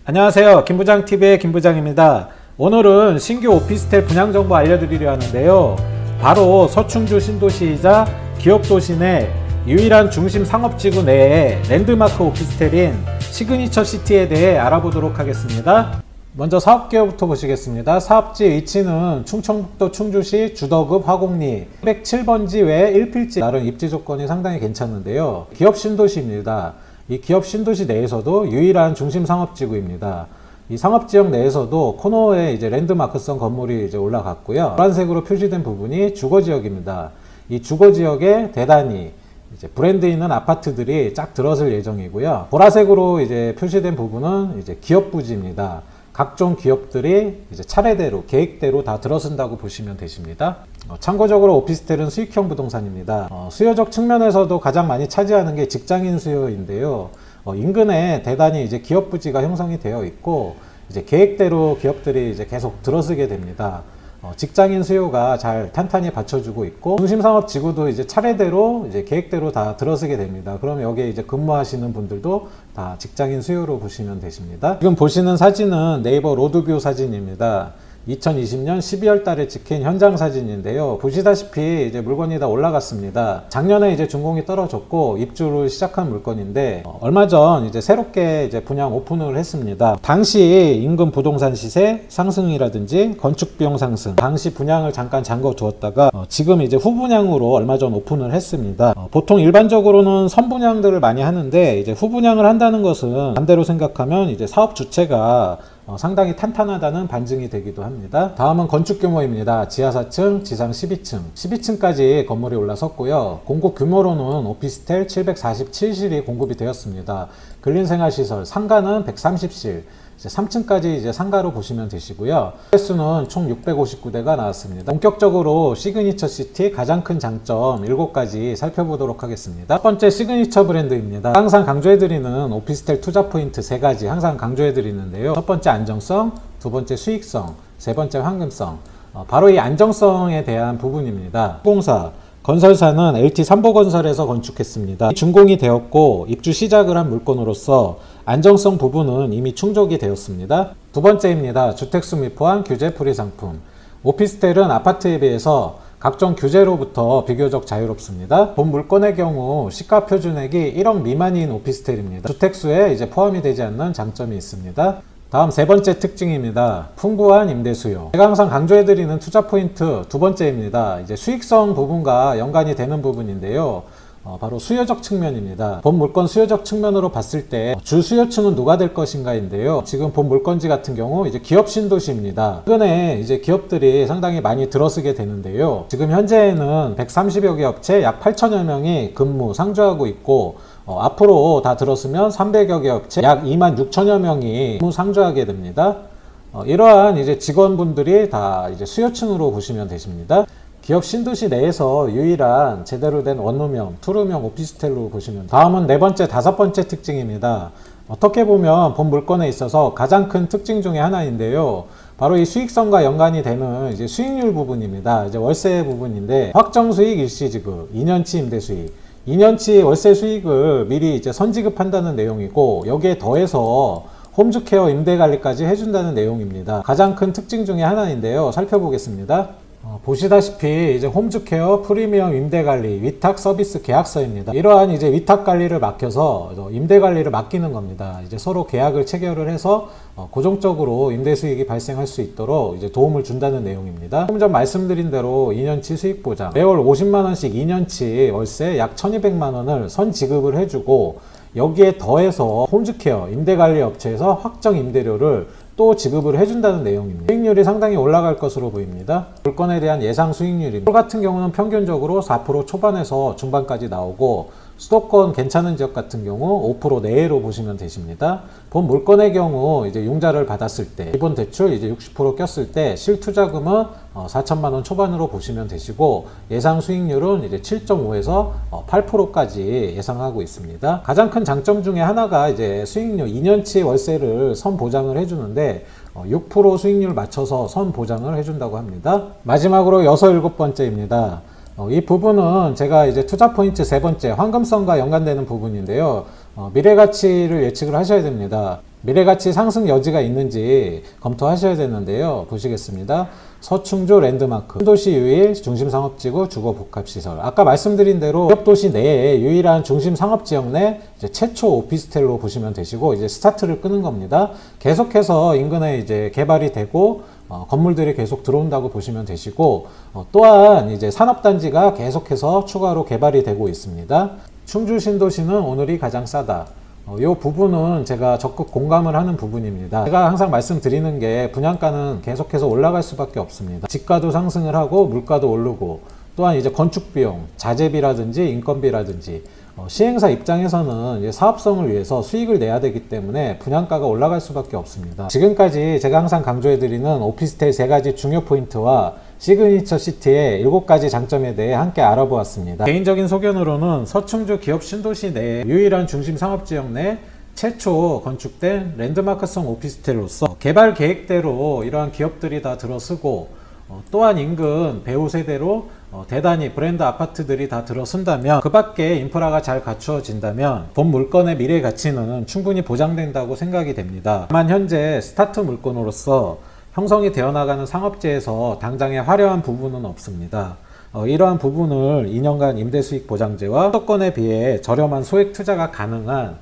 안녕하세요. 김부장TV의 김부장입니다. 오늘은 신규 오피스텔 분양 정보 알려드리려 하는데요. 바로 서충주 신도시이자 기업도시 내 유일한 중심 상업지구 내에 랜드마크 오피스텔인 시그니처 시티에 대해 알아보도록 하겠습니다. 먼저 사업개요부터 보시겠습니다. 사업지 위치는 충청북도 충주시 주덕읍 화곡리 107번지 외 1필지, 나름 입지 조건이 상당히 괜찮은데요. 기업 신도시입니다. 이 기업 신도시 내에서도 유일한 중심 상업지구입니다. 이 상업지역 내에서도 코너에 이제 랜드마크성 건물이 이제 올라갔고요. 노란색으로 표시된 부분이 주거지역입니다. 이 주거지역에 대단히 이제 브랜드 있는 아파트들이 쫙 들어설 예정이고요. 보라색으로 이제 표시된 부분은 이제 기업 부지입니다. 각종 기업들이 이제 차례대로 계획대로 다 들어선다고 보시면 되십니다. 참고적으로 오피스텔은 수익형 부동산입니다. 수요적 측면에서도 가장 많이 차지하는 게 직장인 수요인데요. 인근에 대단히 이제 기업 부지가 형성이 되어 있고 이제 계획대로 기업들이 이제 계속 들어서게 됩니다. 직장인 수요가 잘 탄탄히 받쳐주고 있고 중심상업지구도 이제 차례대로 이제 계획대로 다 들어서게 됩니다. 그럼 여기에 이제 근무하시는 분들도 다 직장인 수요로 보시면 되십니다. 지금 보시는 사진은 네이버 로드뷰 사진입니다. 2020년 12월 달에 찍힌 현장 사진인데요. 보시다시피 이제 물건이 다 올라갔습니다. 작년에 이제 준공이 떨어졌고 입주를 시작한 물건인데 얼마 전 이제 새롭게 이제 분양 오픈을 했습니다. 당시 인근 부동산 시세 상승이라든지 건축 비용 상승, 당시 분양을 잠깐 잠궈 두었다가 지금 이제 후분양으로 얼마 전 오픈을 했습니다. 보통 일반적으로는 선분양들을 많이 하는데 이제 후분양을 한다는 것은 반대로 생각하면 이제 사업 주체가 상당히 탄탄하다는 반증이 되기도 합니다. 다음은 건축 규모입니다. 지하 4층, 지상 12층, 12층까지 건물이 올라섰고요. 공급 규모로는 오피스텔 747실이 공급이 되었습니다. 근린생활시설, 상가는 130실, 3층까지 이제 상가로 보시면 되시고요. 횟수는 총 659대가 나왔습니다. 본격적으로 시그니처 시티 가장 큰 장점 7가지 살펴보도록 하겠습니다. 첫 번째, 시그니처 브랜드입니다. 항상 강조해드리는 오피스텔 투자 포인트 3가지 항상 강조해드리는데요. 첫 번째 안정성, 두 번째 수익성, 세 번째 황금성. 바로 이 안정성에 대한 부분입니다. 공사 건설사는 LT3보건설에서 건축했습니다. 준공이 되었고 입주 시작을 한 물건으로서 안정성 부분은 이미 충족이 되었습니다. 두 번째입니다. 주택수 및 포함 규제 프리 상품. 오피스텔은 아파트에 비해서 각종 규제로부터 비교적 자유롭습니다. 본 물건의 경우 시가 표준액이 1억 미만인 오피스텔입니다. 주택수에 이제 포함이 되지 않는 장점이 있습니다. 다음 세 번째 특징입니다. 풍부한 임대 수요. 제가 항상 강조해드리는 투자 포인트 두 번째입니다. 이제 수익성 부분과 연관이 되는 부분인데요. 바로 수요적 측면입니다. 본 물건 수요적 측면으로 봤을 때 주 수요층은 누가 될 것인가인데요. 지금 본 물건지 같은 경우 이제 기업 신도시입니다. 최근에 이제 기업들이 상당히 많이 들어서게 되는데요. 지금 현재에는 130여 개 업체 약 8천여 명이 근무 상주하고 있고 앞으로 다 들었으면 300여 개 업체 약 2만 6천여 명이 근무 상주하게 됩니다. 이러한 이제 직원분들이 다 이제 수요층으로 보시면 되십니다. 기업 신도시 내에서 유일한 제대로 된 원룸형, 투룸형 오피스텔로 보시면 됩니다. 다음은 네 번째, 다섯 번째 특징입니다. 어떻게 보면 본 물건에 있어서 가장 큰 특징 중에 하나인데요. 바로 이 수익성과 연관이 되는 이제 수익률 부분입니다. 이제 월세 부분인데 확정 수익 일시 지급, 2년치 임대 수익, 2년치 월세 수익을 미리 이제 선지급한다는 내용이고 여기에 더해서 홈즈케어 임대 관리까지 해준다는 내용입니다. 가장 큰 특징 중에 하나인데요. 살펴보겠습니다. 보시다시피 이제 홈즈케어 프리미엄 임대관리 위탁 서비스 계약서입니다. 이러한 이제 위탁 관리를 맡겨서 임대 관리를 맡기는 겁니다. 이제 서로 계약을 체결을 해서 고정적으로 임대 수익이 발생할 수 있도록 이제 도움을 준다는 내용입니다. 조금 전 말씀드린 대로 2년치 수익 보장, 매월 50만원씩 2년치 월세 약 1200만원을 선 지급을 해주고 여기에 더해서 홈즈케어 임대관리 업체에서 확정 임대료를 또 지급을 해준다는 내용입니다. 수익률이 상당히 올라갈 것으로 보입니다. 물건에 대한 예상 수익률입니다. 서울 같은 경우는 평균적으로 4% 초반에서 중반까지 나오고 수도권 괜찮은 지역 같은 경우 5% 내외로 보시면 되십니다. 본 물건의 경우 이제 융자를 받았을 때 기본 대출 이제 60% 꼈을 때 실투자금은 4천만원 초반으로 보시면 되시고 예상 수익률은 이제 7.5에서 8%까지 예상하고 있습니다. 가장 큰 장점 중에 하나가 이제 수익률 2년치 월세를 선 보장을 해주는데 6% 수익률 맞춰서 선 보장을 해준다고 합니다. 마지막으로 6, 7번째입니다. 이 부분은 제가 이제 투자 포인트 세 번째 황금성과 연관되는 부분인데요. 미래 가치를 예측을 하셔야 됩니다. 미래가치 상승 여지가 있는지 검토하셔야 되는데요. 보시겠습니다. 서충주 랜드마크, 신도시 유일 중심상업지구 주거복합시설. 아까 말씀드린 대로 기업도시 내에 유일한 중심상업지역 내 이제 최초 오피스텔로 보시면 되시고, 이제 스타트를 끄는 겁니다. 계속해서 인근에 이제 개발이 되고 건물들이 계속 들어온다고 보시면 되시고, 또한 이제 산업단지가 계속해서 추가로 개발이 되고 있습니다. 충주 신도시는 오늘이 가장 싸다. 이 부분은 제가 적극 공감을 하는 부분입니다. 제가 항상 말씀드리는 게 분양가는 계속해서 올라갈 수밖에 없습니다. 집가도 상승을 하고 물가도 오르고, 또한 이제 건축비용, 자재비라든지 인건비라든지 시행사 입장에서는 이제 사업성을 위해서 수익을 내야 되기 때문에 분양가가 올라갈 수밖에 없습니다. 지금까지 제가 항상 강조해드리는 오피스텔 3가지 중요 포인트와 시그니처 시티의 7가지 장점에 대해 함께 알아보았습니다. 개인적인 소견으로는 서충주 기업 신도시 내 유일한 중심 상업지역 내 최초 건축된 랜드마크성 오피스텔로서 개발 계획대로 이러한 기업들이 다 들어서고, 또한 인근 배후 세대로 대단히 브랜드 아파트들이 다 들어선다면, 그 밖에 인프라가 잘 갖추어진다면 본 물건의 미래 가치는 충분히 보장된다고 생각이 됩니다. 다만 현재 스타트 물건으로서 형성이 되어 나가는 상업지에서 당장의 화려한 부분은 없습니다. 이러한 부분을 2년간 임대수익 보장제와 수도권에 비해 저렴한 소액 투자가 가능한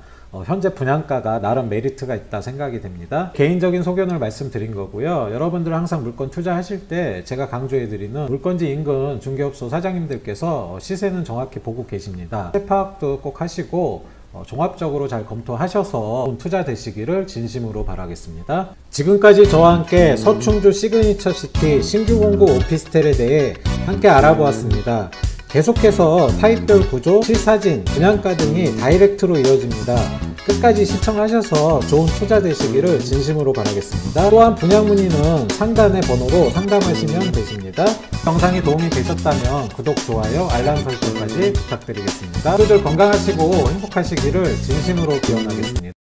현재 분양가가 나름 메리트가 있다 생각이 됩니다. 개인적인 소견을 말씀드린 거고요. 여러분들 항상 물건 투자하실 때 제가 강조해드리는 물건지 인근 중개업소 사장님들께서 시세는 정확히 보고 계십니다. 시세 파악도 꼭 하시고 종합적으로 잘 검토하셔서 투자 되시기를 진심으로 바라겠습니다. 지금까지 저와 함께 서충주 시그니처 시티 신규 공고 오피스텔에 대해 함께 알아보았습니다. 계속해서 타입별 구조, 실사진, 분양가 등이 다이렉트로 이어집니다. 끝까지 시청하셔서 좋은 투자 되시기를 진심으로 바라겠습니다. 또한 분양 문의는 상단의 번호로 상담하시면 되십니다. 영상이 도움이 되셨다면 구독, 좋아요, 알람 설정까지 부탁드리겠습니다. 모두들 건강하시고 행복하시기를 진심으로 기원하겠습니다.